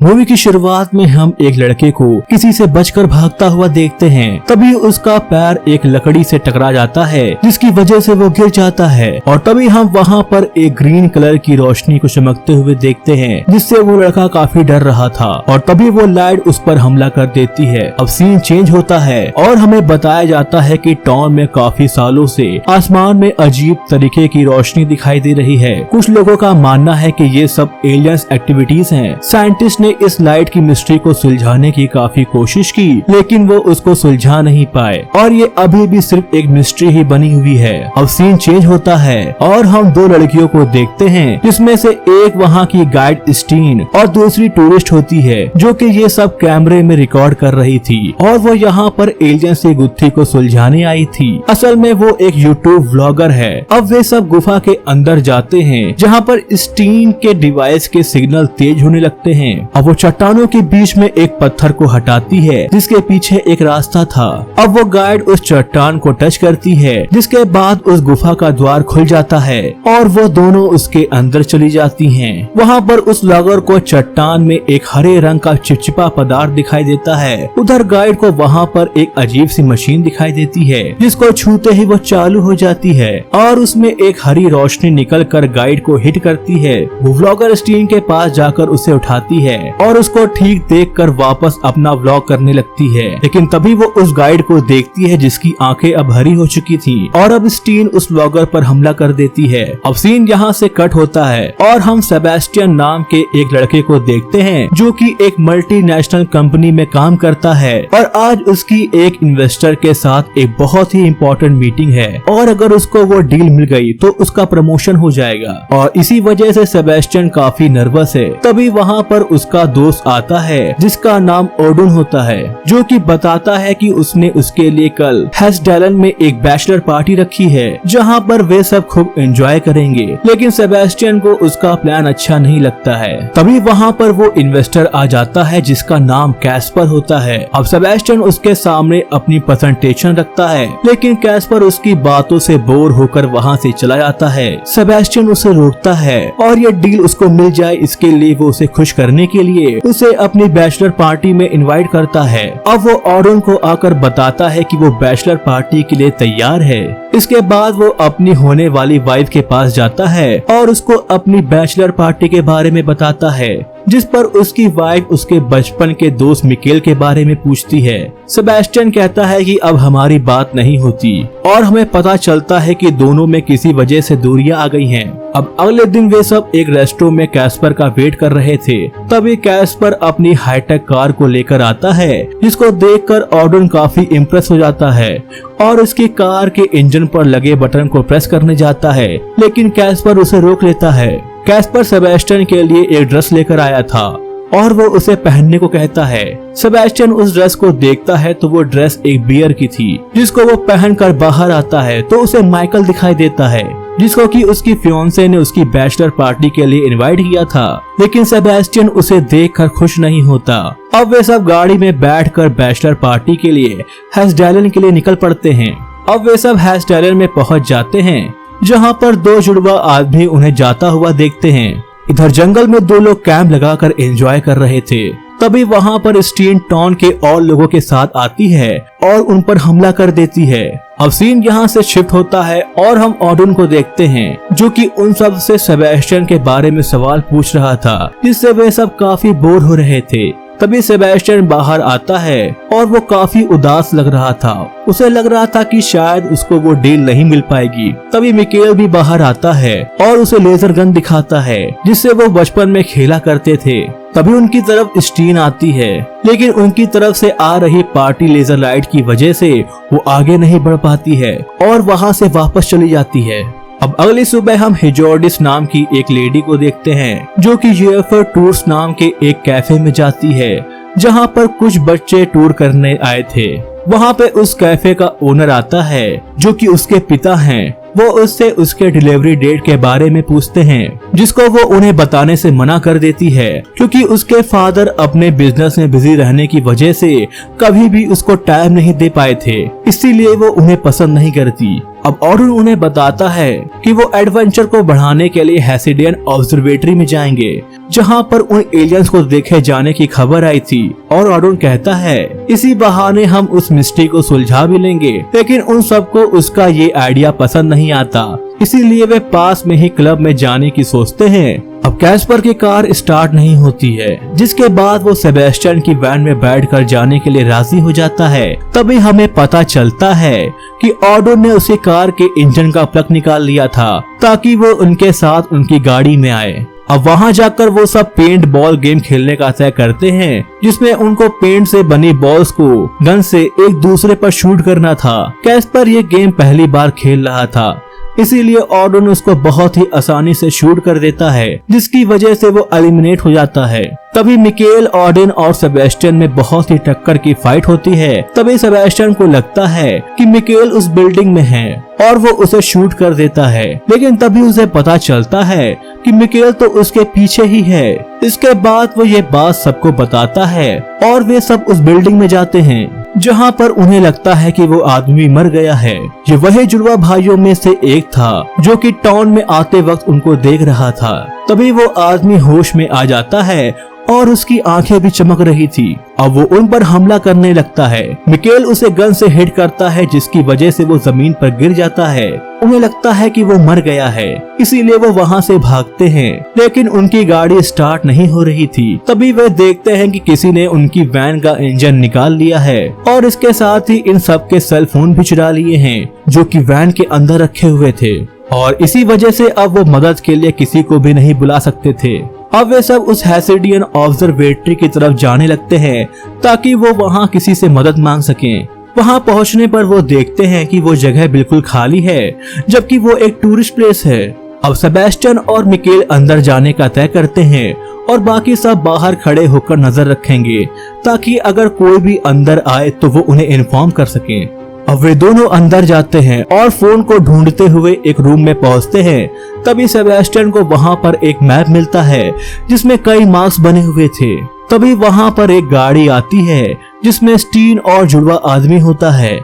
Movie की शुरुआत में हम एक लड़के को किसी से बचकर भागता हुआ देखते हैं। तभी उसका पैर एक लकड़ी से टकरा जाता है जिसकी वजह से वो गिर जाता है और तभी हम वहाँ पर एक ग्रीन कलर की रोशनी को चमकते हुए देखते हैं जिससे वो लड़का काफी डर रहा था और तभी वो लाइट उस पर हमला कर देती है। अब सीन चेंज होता है और हमें बताया जाता है कि टाउन में काफी सालों से आसमान में अजीब तरीके की रोशनी दिखाई दे रही है। कुछ लोगों का मानना है कि ये सब एलियंस एक्टिविटीज हैं। साइंटिस्ट ने इस लाइट की मिस्ट्री को सुलझाने की काफी कोशिश की लेकिन वो उसको सुलझा नहीं पाए और ये अभी भी सिर्फ एक मिस्ट्री ही बनी हुई है। अब सीन चेंज होता है और हम दो लड़कियों को देखते हैं जिसमें से एक वहाँ की गाइड स्टीन और दूसरी टूरिस्ट होती है जो कि ये सब कैमरे में रिकॉर्ड कर रही थी और वो यहाँ पर एलियंस की गुत्थी को सुलझाने आई थी। असल में वो एक यूट्यूब व्लॉगर है। अब वे सब गुफा के अंदर जाते हैं जहाँ पर स्टीन के डिवाइस के सिग्नल तेज होने लगते हैं। अब वो चट्टानों के बीच में एक पत्थर को हटाती है जिसके पीछे एक रास्ता था। अब वो गाइड उस चट्टान को टच करती है जिसके बाद उस गुफा का द्वार खुल जाता है और वो दोनों उसके अंदर चली जाती हैं। वहाँ पर उस व्लॉगर को चट्टान में एक हरे रंग का चिपचिपा पदार्थ दिखाई देता है। उधर गाइड को वहाँ पर एक अजीब सी मशीन दिखाई देती है जिसको छूते ही वो चालू हो जाती है और उसमें एक हरी रोशनी निकल कर गाइड को हिट करती है। वो व्लॉगर स्टीन के पास जाकर उसे उठाती है और उसको ठीक देखकर वापस अपना व्लॉग करने लगती है। लेकिन तभी वो उस गाइड को देखती है जिसकी आंखें अब हरी हो चुकी थी और अब स्टीन उस व्लॉगर पर हमला कर देती है। अब सीन यहाँ से कट होता है और हम सेबेस्टियन नाम के एक लड़के को देखते हैं जो कि एक मल्टीनेशनल कंपनी में काम करता है और आज उसकी एक इन्वेस्टर के साथ एक बहुत ही इम्पोर्टेंट मीटिंग है और अगर उसको वो डील मिल गई तो उसका प्रमोशन हो जाएगा और इसी वजह से सेबेस्टियन काफी नर्वस है। तभी वहाँ पर उसका दोस्त आता है जिसका नाम ओडुन होता है जो कि बताता है कि उसने उसके लिए कल हेस्डेलन में एक बैचलर पार्टी रखी है जहाँ पर वे सब खूब एंजॉय करेंगे। लेकिन सेबेस्टियन को उसका प्लान अच्छा नहीं लगता है। तभी वहाँ पर वो इन्वेस्टर आ जाता है जिसका नाम कैस्पर होता है। अब सेबेस्टियन उसके सामने अपनी प्रेजेंटेशन रखता है लेकिन कैस्पर उसकी बातों से बोर होकर वहाँ से चला जाता है। सेबेस्टियन उसे रोकता है और ये डील उसको मिल जाए इसके लिए वो उसे खुश करने के लिए उसे अपनी बैचलर पार्टी में इनवाइट करता है। अब वो ओडुन को आकर बताता है कि वो बैचलर पार्टी के लिए तैयार है। इसके बाद वो अपनी होने वाली वाइफ के पास जाता है और उसको अपनी बैचलर पार्टी के बारे में बताता है जिस पर उसकी वाइफ उसके बचपन के दोस्त मिकेल के बारे में पूछती है। सेबेस्टियन कहता है कि अब हमारी बात नहीं होती और हमें पता चलता है कि दोनों में किसी वजह से दूरियां आ गई हैं। अब अगले दिन वे सब एक रेस्टोरेंट में कैस्पर का वेट कर रहे थे। तभी कैस्पर अपनी हाईटेक कार को लेकर आता है जिसको देखकर ओडुन काफी इम्प्रेस हो जाता है और उसकी कार के इंजन पर लगे बटन को प्रेस करने जाता है लेकिन कैस्पर उसे रोक लेता है। कैस्पर सेबेस्टियन के लिए एक ड्रेस लेकर आया था और वो उसे पहनने को कहता है। सेबेस्टियन उस ड्रेस को देखता है तो वो ड्रेस एक बियर की थी जिसको वो पहनकर बाहर आता है तो उसे माइकल दिखाई देता है जिसको कि उसकी फियांसे ने उसकी बैचलर पार्टी के लिए इनवाइट किया था। लेकिन सेबेस्टियन उसे देखकर खुश नहीं होता। अब वे सब गाड़ी में बैठकर बैचलर पार्टी के लिए हेस्डेलन के लिए निकल पड़ते हैं। अब वे सब हेस्डेलन में पहुंच जाते हैं जहां पर दो जुड़वा आदमी उन्हें जाता हुआ देखते हैं। इधर जंगल में दो लोग कैंप लगाकर एंजॉय कर रहे थे। तभी वहां पर स्टीन टाउन के और लोगों के साथ आती है और उन पर हमला कर देती है। अब सीन यहाँ से शिफ्ट होता है और हम ओडुन को देखते हैं जो कि उन सब से सेबेस्टियन के बारे में सवाल पूछ रहा था जिससे वे सब काफी बोर हो रहे थे। तभी सेबेस्टियन बाहर आता है और वो काफी उदास लग रहा था। उसे लग रहा था कि शायद उसको वो डील नहीं मिल पाएगी। तभी मिकेल भी बाहर आता है और उसे लेजर गन दिखाता है जिससे वो बचपन में खेला करते थे। तभी उनकी तरफ स्टीन आती है लेकिन उनकी तरफ से आ रही पार्टी लेजर लाइट की वजह से वो आगे नहीं बढ़ पाती है और वहाँ से वापस चली जाती है। अब अगली सुबह हम हिजोर्डिस नाम की एक लेडी को देखते हैं जो कि यूएफओ टूर्स नाम के एक कैफे में जाती है जहां पर कुछ बच्चे टूर करने आए थे। वहां पे उस कैफे का ओनर आता है जो कि उसके पिता हैं। वो उससे उसके डिलीवरी डेट के बारे में पूछते हैं जिसको वो उन्हें बताने से मना कर देती है क्योंकि उसके फादर अपने बिजनेस में बिजी रहने की वजह से कभी भी उसको टाइम नहीं दे पाए थे, इसीलिए वो उन्हें पसंद नहीं करती। अब ओडुन उन्हें बताता है कि वो एडवेंचर को बढ़ाने के लिए हेसिडियन ऑब्जर्वेटरी में जाएंगे जहाँ पर उन एलियंस को देखे जाने की खबर आई थी। और ऑडोन कहता है इसी बहाने हम उस मिस्ट्री को सुलझा भी लेंगे, लेकिन उन सबको उसका ये आइडिया पसंद नहीं आता, इसीलिए वे पास में ही क्लब में जाने की सोचते हैं। अब कैस्पर की कार स्टार्ट नहीं होती है, जिसके बाद वो सेबेस्टियन की वैन में बैठकर जाने के लिए राजी हो जाता है। तभी हमें पता चलता है कि ऑडोन ने उसी कार के इंजन का प्लग निकाल लिया था ताकि वो उनके साथ उनकी गाड़ी में आए। अब वहां जाकर वो सब पेंट बॉल गेम खेलने का तय करते हैं, जिसमें उनको पेंट से बनी बॉल्स को गन से एक दूसरे पर शूट करना था। कैस्पर ये गेम पहली बार खेल रहा था, इसीलिए ऑडोन उसको बहुत ही आसानी से शूट कर देता है, जिसकी वजह से वो एलिमिनेट हो जाता है। तभी मिकेल, ऑडोन और सेबेस्टियन में बहुत ही टक्कर की फाइट होती है। तभी सेबेस्टियन को लगता है कि मिकेल उस बिल्डिंग में है और वो उसे शूट कर देता है, लेकिन तभी उसे पता चलता है कि मिकेल तो उसके पीछे ही है। इसके बाद वो ये बात सबको बताता है और वे सब उस बिल्डिंग में जाते हैं, जहाँ पर उन्हें लगता है कि वो आदमी मर गया है। ये वही जुड़वा भाइयों में से एक था जो कि टाउन में आते वक्त उनको देख रहा था। तभी वो आदमी होश में आ जाता है और उसकी आंखें भी चमक रही थी। अब वो उन पर हमला करने लगता है। मिकेल उसे गन से हिट करता है, जिसकी वजह से वो जमीन पर गिर जाता है। उन्हें लगता है कि वो मर गया है, इसीलिए वो वहाँ से भागते हैं, लेकिन उनकी गाड़ी स्टार्ट नहीं हो रही थी। तभी वे देखते हैं कि किसी ने उनकी वैन का इंजन निकाल लिया है और इसके साथ ही इन सब के सेल फोन भी चुरा लिए हैं, जो कि वैन के अंदर रखे हुए थे। और इसी वजह से अब वो मदद के लिए किसी को भी नहीं बुला सकते थे। अब वे सब उस हैसिडियन ऑब्जर्वेटरी की तरफ जाने लगते हैं ताकि वो वहाँ किसी से मदद मांग सकें। वहाँ पहुँचने पर वो देखते हैं कि वो जगह बिल्कुल खाली है, जबकि वो एक टूरिस्ट प्लेस है। अब सेबेस्टियन और मिकेल अंदर जाने का तय करते हैं और बाकी सब बाहर खड़े होकर नजर रखेंगे, ताकि अगर कोई भी अंदर आए तो वो उन्हें इन्फॉर्म कर सकें। अब वे दोनों अंदर जाते हैं और फोन को ढूंढते हुए एक रूम में पहुंचते हैं। तभी सेबेस्टियन को वहां पर एक मैप मिलता है जिसमें कई मार्क्स बने हुए थे। तभी वहां पर एक गाड़ी आती है जिसमें स्टीन और जुड़वा आदमी होता है।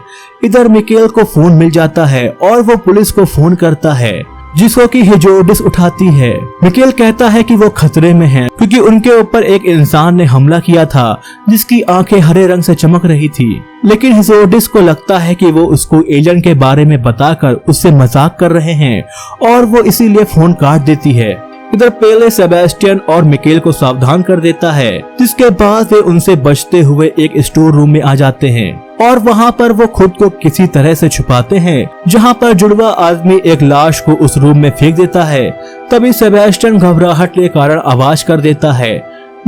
इधर मिकेल को फोन मिल जाता है और वो पुलिस को फोन करता है, जिसको कि हिजोडिस उठाती है। मिकेल कहता है कि वो खतरे में है क्योंकि उनके ऊपर एक इंसान ने हमला किया था जिसकी आंखें हरे रंग से चमक रही थी। लेकिन हिजोडिस को लगता है कि वो उसको एजेंट के बारे में बताकर उससे मजाक कर रहे हैं और वो इसीलिए फोन काट देती है। इधर पेले सेबेस्टियन और मिकेल को सावधान कर देता है, जिसके बाद वे उनसे बचते हुए एक स्टोर रूम में आ जाते हैं और वहाँ पर वो खुद को किसी तरह से छुपाते हैं, जहाँ पर जुड़वा आदमी एक लाश को उस रूम में फेंक देता है। तभी सेबेस्टियन घबराहट के कारण आवाज कर देता है,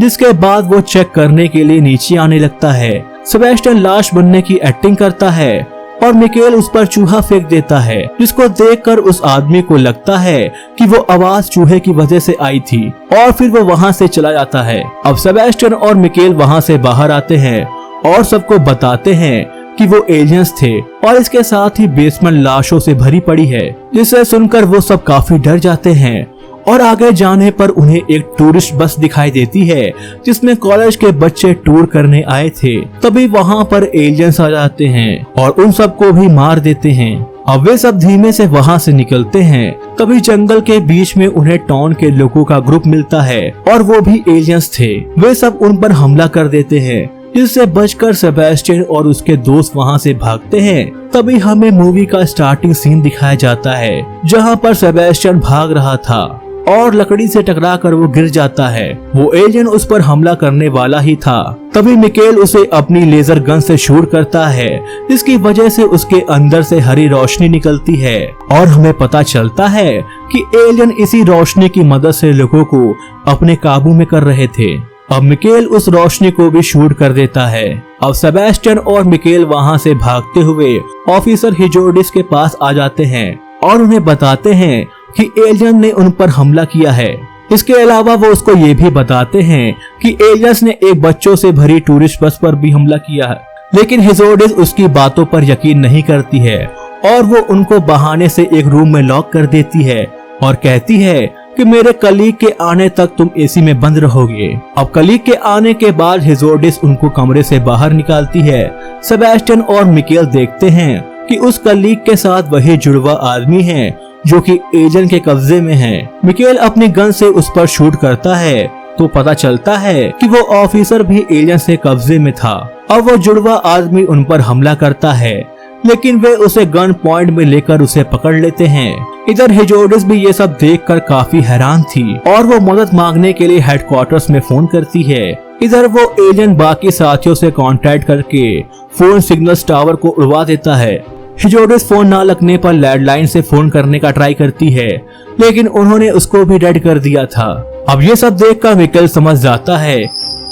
जिसके बाद वो चेक करने के लिए नीचे आने लगता है। सेबेस्टियन लाश बनने की एक्टिंग करता है और मिकेल उस पर चूहा फेंक देता है, जिसको देखकर उस आदमी को लगता है कि वो आवाज चूहे की वजह से आई थी और फिर वो वहाँ से चला जाता है। अब सेबेस्टियन और मिकेल वहाँ से बाहर आते हैं और सबको बताते हैं कि वो एलियंस थे और इसके साथ ही बेसमेंट लाशों से भरी पड़ी है, जिसे सुनकर वो सब काफी डर जाते हैं। और आगे जाने पर उन्हें एक टूरिस्ट बस दिखाई देती है जिसमें कॉलेज के बच्चे टूर करने आए थे। तभी वहाँ पर एलियंस आ जाते हैं और उन सबको भी मार देते हैं। अब वे सब धीमे से वहाँ से निकलते हैं। तभी जंगल के बीच में उन्हें टाउन के लोगों का ग्रुप मिलता है और वो भी एलियंस थे। वे सब उन पर हमला कर देते हैं, जिससे बचकर सेबेस्टियन और उसके दोस्त वहाँ से भागते हैं। तभी हमें मूवी का स्टार्टिंग सीन दिखाया जाता है, जहाँ पर सेबेस्टियन भाग रहा था और लकड़ी से टकराकर वो गिर जाता है। वो एलियन उस पर हमला करने वाला ही था। तभी मिकेल उसे अपनी लेजर गन से शूट करता है, जिसकी वजह से उसके अंदर से हरी रोशनी निकलती है और हमें पता चलता है कि एलियन इसी रोशनी की मदद से लोगों को अपने काबू में कर रहे थे। अब मिकेल उस रोशनी को भी शूट कर देता है। अब सेबेस्टियन और मिकेल वहाँ से भागते हुए ऑफिसर हिजोडिस के पास आ जाते हैं और उन्हें बताते हैं कि एलियन ने उन पर हमला किया है। इसके अलावा वो उसको ये भी बताते हैं कि एलियंस ने एक बच्चों से भरी टूरिस्ट बस पर भी हमला किया है, लेकिन हिजोडिस उसकी बातों पर यकीन नहीं करती है और वो उनको बहाने से एक रूम में लॉक कर देती है और कहती है कि मेरे कलीग के आने तक तुम एसी में बंद रहोगे। अब कलीग के आने के बाद हिजोडिस उनको कमरे से बाहर निकालती है। सेबेस्टियन और मिकेल देखते हैं कि उस कलीग के साथ वही जुड़वा आदमी है जो कि एजेंट के कब्जे में है। मिकेल अपनी गन से उस पर शूट करता है तो पता चलता है कि वो ऑफिसर भी एलियंस के कब्जे में था। अब वो जुड़वा आदमी उन पर हमला करता है, लेकिन वे उसे गन पॉइंट में लेकर उसे पकड़ लेते हैं। इधर हेरोडिस भी ये सब देखकर काफी हैरान थी और वो मदद मांगने के लिए हेडक्वार्टर्स में फोन करती है। इधर वो एलियन बाकी साथियों से कांटेक्ट करके फोन सिग्नल्स टावर को उड़वा देता है। हेरोडिस फोन ना लगने पर लैंडलाइन से फोन करने का ट्राई करती है, लेकिन उन्होंने उसको भी डेड कर दिया था। अब ये सब देखकर मिकेल समझ जाता है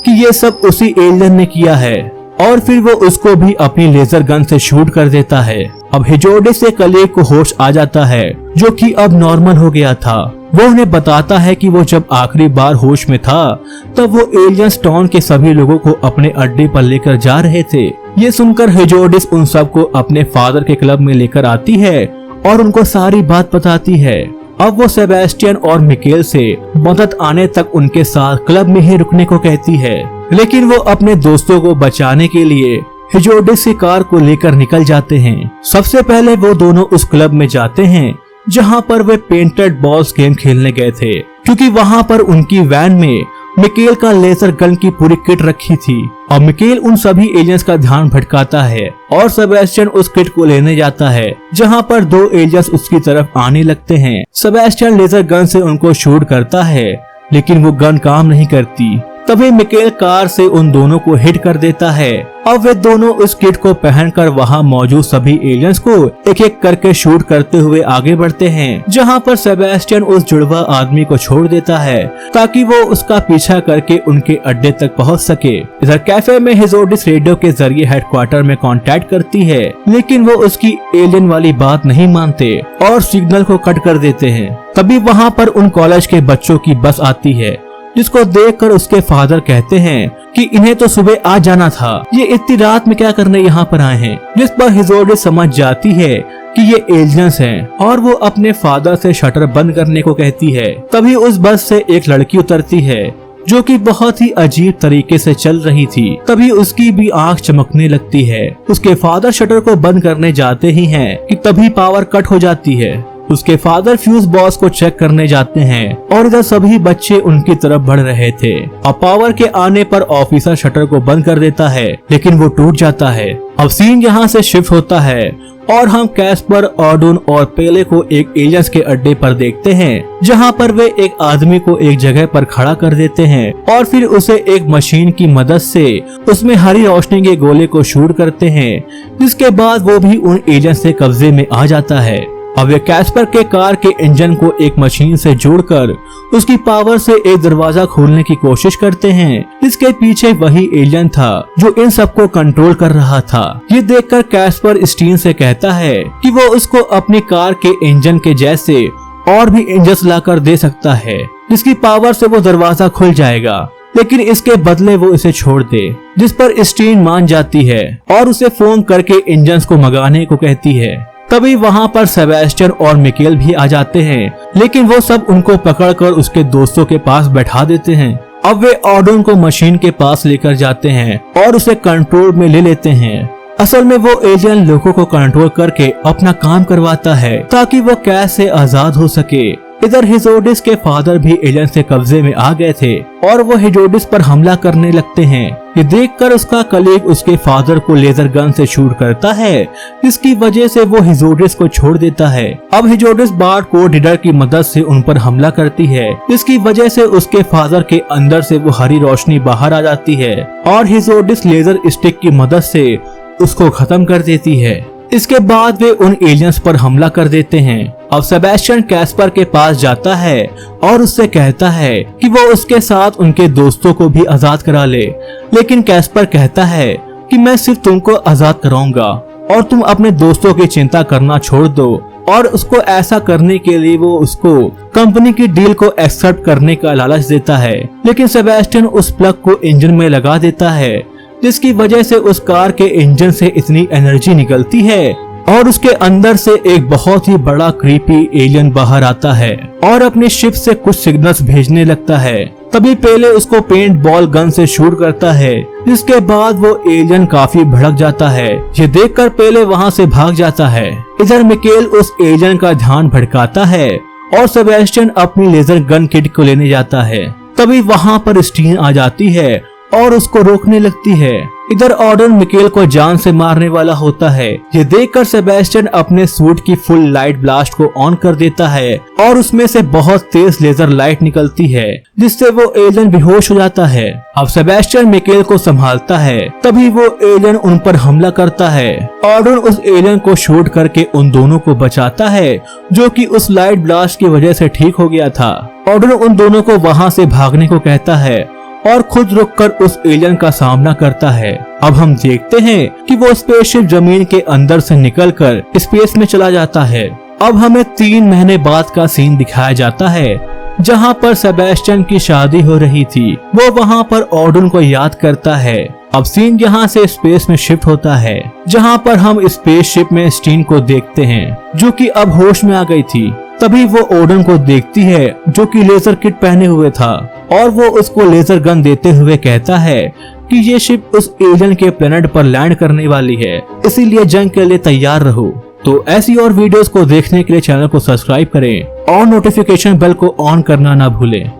कि ये सब उसी एलियन ने किया है और फिर वो उसको भी अपनी लेजर गन से शूट कर देता है। अब हेरोडिस के कलीग को होश आ जाता है, जो कि अब नॉर्मल हो गया था। वो उन्हें बताता है कि वो जब आखिरी बार होश में था तब वो एलियंस टाउन के सभी लोगों को अपने अड्डे पर लेकर जा रहे थे। ये सुनकर हेरोडिस उन सबको अपने फादर के क्लब में लेकर आती है और उनको सारी बात बताती है। अब वो सेबेस्टियन और मिकेल से मदद आने तक उनके साथ क्लब में ही रुकने को कहती है, लेकिन वो अपने दोस्तों को बचाने के लिए हेरोडिस की कार को लेकर निकल जाते हैं। सबसे पहले वो दोनों उस क्लब में जाते हैं जहां पर वे पेंटेड बॉल्स गेम खेलने गए थे, क्योंकि वहां पर उनकी वैन में मिकेल का लेजर गन की पूरी किट रखी थी। और मिकेल उन सभी एलियंस का ध्यान भटकाता है और सेबेस्टियन उस किट को लेने जाता है, जहां पर दो एलियंस उसकी तरफ आने लगते हैं। सेबेस्टियन लेजर गन से उनको शूट करता है, लेकिन वो गन काम नहीं करती। तभी मिकेल कार से उन दोनों को हिट कर देता है। अब वे दोनों उस किट को पहनकर वहां मौजूद सभी एलियंस को एक एक करके शूट करते हुए आगे बढ़ते हैं, जहां पर सेबेस्टियन उस जुड़वा आदमी को छोड़ देता है ताकि वो उसका पीछा करके उनके अड्डे तक पहुंच सके। इधर कैफे में हेरोडिस रेडियो के जरिए हेडक्वार्टर में कांटेक्ट करती है, लेकिन वो उसकी एलियन वाली बात नहीं मानते और सिग्नल को कट कर देते हैं। तभी वहाँ पर उन कॉलेज के बच्चों की बस आती है, जिसको देखकर उसके फादर कहते हैं कि इन्हें तो सुबह आ जाना था, ये इतनी रात में क्या करने यहाँ पर आए हैं। जिस पर हेरोडिस समझ जाती है कि ये एलियंस हैं और वो अपने फादर से शटर बंद करने को कहती है। तभी उस बस से एक लड़की उतरती है जो कि बहुत ही अजीब तरीके से चल रही थी। तभी उसकी भी आंख चमकने लगती है। उसके फादर शटर को बंद करने जाते ही हैं कि तभी पावर कट हो जाती है। उसके फादर फ्यूज बॉक्स को चेक करने जाते हैं और इधर सभी बच्चे उनकी तरफ बढ़ रहे थे। अब पावर के आने पर ऑफिसर शटर को बंद कर देता है, लेकिन वो टूट जाता है। अब सीन यहाँ से शिफ्ट होता है और हम कैस्पर, ऑर्डून और पेले को एक एलियंस के अड्डे पर देखते हैं, जहाँ पर वे एक आदमी को एक जगह पर खड़ा कर देते हैं और फिर उसे एक मशीन की मदद से उसमें हरी रोशनी के गोले को शूट करते हैं, जिसके बाद वो भी उन एलियंस के कब्जे में आ जाता है। अब वे कैस्पर के कार के इंजन को एक मशीन से जोड़कर उसकी पावर से एक दरवाजा खोलने की कोशिश करते हैं, जिसके पीछे वही एलियन था जो इन सबको कंट्रोल कर रहा था। ये देखकर कैस्पर स्टीन से कहता है कि वो उसको अपनी कार के इंजन के जैसे और भी इंजन लाकर दे सकता है, जिसकी पावर से वो दरवाजा खुल जाएगा, लेकिन इसके बदले वो इसे छोड़ दे। जिस पर स्टीन मान जाती है और उसे फोन करके इंजन को मंगाने को कहती है। तभी वहाँ पर सेबेस्टियन और मिकेल भी आ जाते हैं, लेकिन वो सब उनको पकड़कर उसके दोस्तों के पास बैठा देते हैं। अब वे ऑर्डून को मशीन के पास लेकर जाते हैं और उसे कंट्रोल में ले लेते हैं। असल में वो एलियन लोगों को कंट्रोल करके अपना काम करवाता है ताकि वो कैद से आजाद हो सके। इधर हेरोडिस के फादर भी एलियन के कब्जे में आ गए थे और वो हेरोडिस पर हमला करने लगते हैं। ये देखकर उसका कलीग उसके फादर को लेजर गन से शूट करता है, जिसकी वजह से वो हेरोडिस को छोड़ देता है। अब हेरोडिस बार्ट को डिडर की मदद से उन पर हमला करती है, जिसकी वजह से उसके फादर के अंदर से वो हरी रोशनी बाहर आ जाती है और हेरोडिस लेजर स्टिक की मदद से उसको खत्म कर देती है। इसके बाद वे उन एलियंस पर हमला कर देते हैं। अब सेबेस्टियन कैस्पर के पास जाता है और उससे कहता है कि वो उसके साथ उनके दोस्तों को भी आजाद करा ले, लेकिन कैस्पर कहता है कि मैं सिर्फ तुमको आजाद कराऊंगा और तुम अपने दोस्तों की चिंता करना छोड़ दो। और उसको ऐसा करने के लिए वो उसको कंपनी की डील को एक्सेप्ट करने का लालच देता है, लेकिन सेबेस्टियन उस प्लग को इंजन में लगा देता है, जिसकी वजह से उस कार के इंजन से इतनी एनर्जी निकलती है और उसके अंदर से एक बहुत ही बड़ा क्रीपी एलियन बाहर आता है और अपनी शिप से कुछ सिग्नल्स भेजने लगता है। तभी पेले उसको पेंट बॉल गन से शूट करता है, जिसके बाद वो एलियन काफी भड़क जाता है। ये देखकर पेले वहाँ से भाग जाता है। इधर मिकेल उस एलियन का ध्यान भटकाता है और सेबेस्टियन अपनी लेजर गन किट को लेने जाता है। तभी वहाँ पर स्टीन आ जाती है और उसको रोकने लगती है। इधर ऑर्डन मिकेल को जान से मारने वाला होता है। ये देखकर सेबेस्टियन अपने सूट की फुल लाइट ब्लास्ट को ऑन कर देता है और उसमें से बहुत तेज लेजर लाइट निकलती है जिससे वो एलियन बेहोश हो जाता है। अब सेबेस्टियन मिकेल को संभालता है, तभी वो एलियन उन पर हमला करता है। ऑर्डन उस एलियन को शूट करके उन दोनों को बचाता है जो कि उस लाइट ब्लास्ट की वजह से ठीक हो गया था। ऑर्डन उन दोनों को वहाँ से भागने को कहता है और खुद रुककर उस एलियन का सामना करता है। अब हम देखते हैं कि वो स्पेसशिप जमीन के अंदर से निकलकर स्पेस में चला जाता है। अब हमें 3 महीने बाद का सीन दिखाया जाता है जहाँ पर सेबेस्टियन की शादी हो रही थी। वो वहाँ पर ऑर्डन को याद करता है। अब सीन यहाँ से स्पेस में शिफ्ट होता है जहाँ पर हम स्पेसशिप में स्टीन को देखते हैं जो कि अब होश में आ गई थी। तभी वो ऑर्डन को देखती है जो कि लेजर किट पहने हुए था और वो उसको लेजर गन देते हुए कहता है कि ये शिप उस एलियन के प्लेनेट पर लैंड करने वाली है, इसीलिए जंग के लिए तैयार रहो। तो ऐसी और वीडियोस को देखने के लिए चैनल को सब्सक्राइब करें और नोटिफिकेशन बेल को ऑन करना ना भूलें।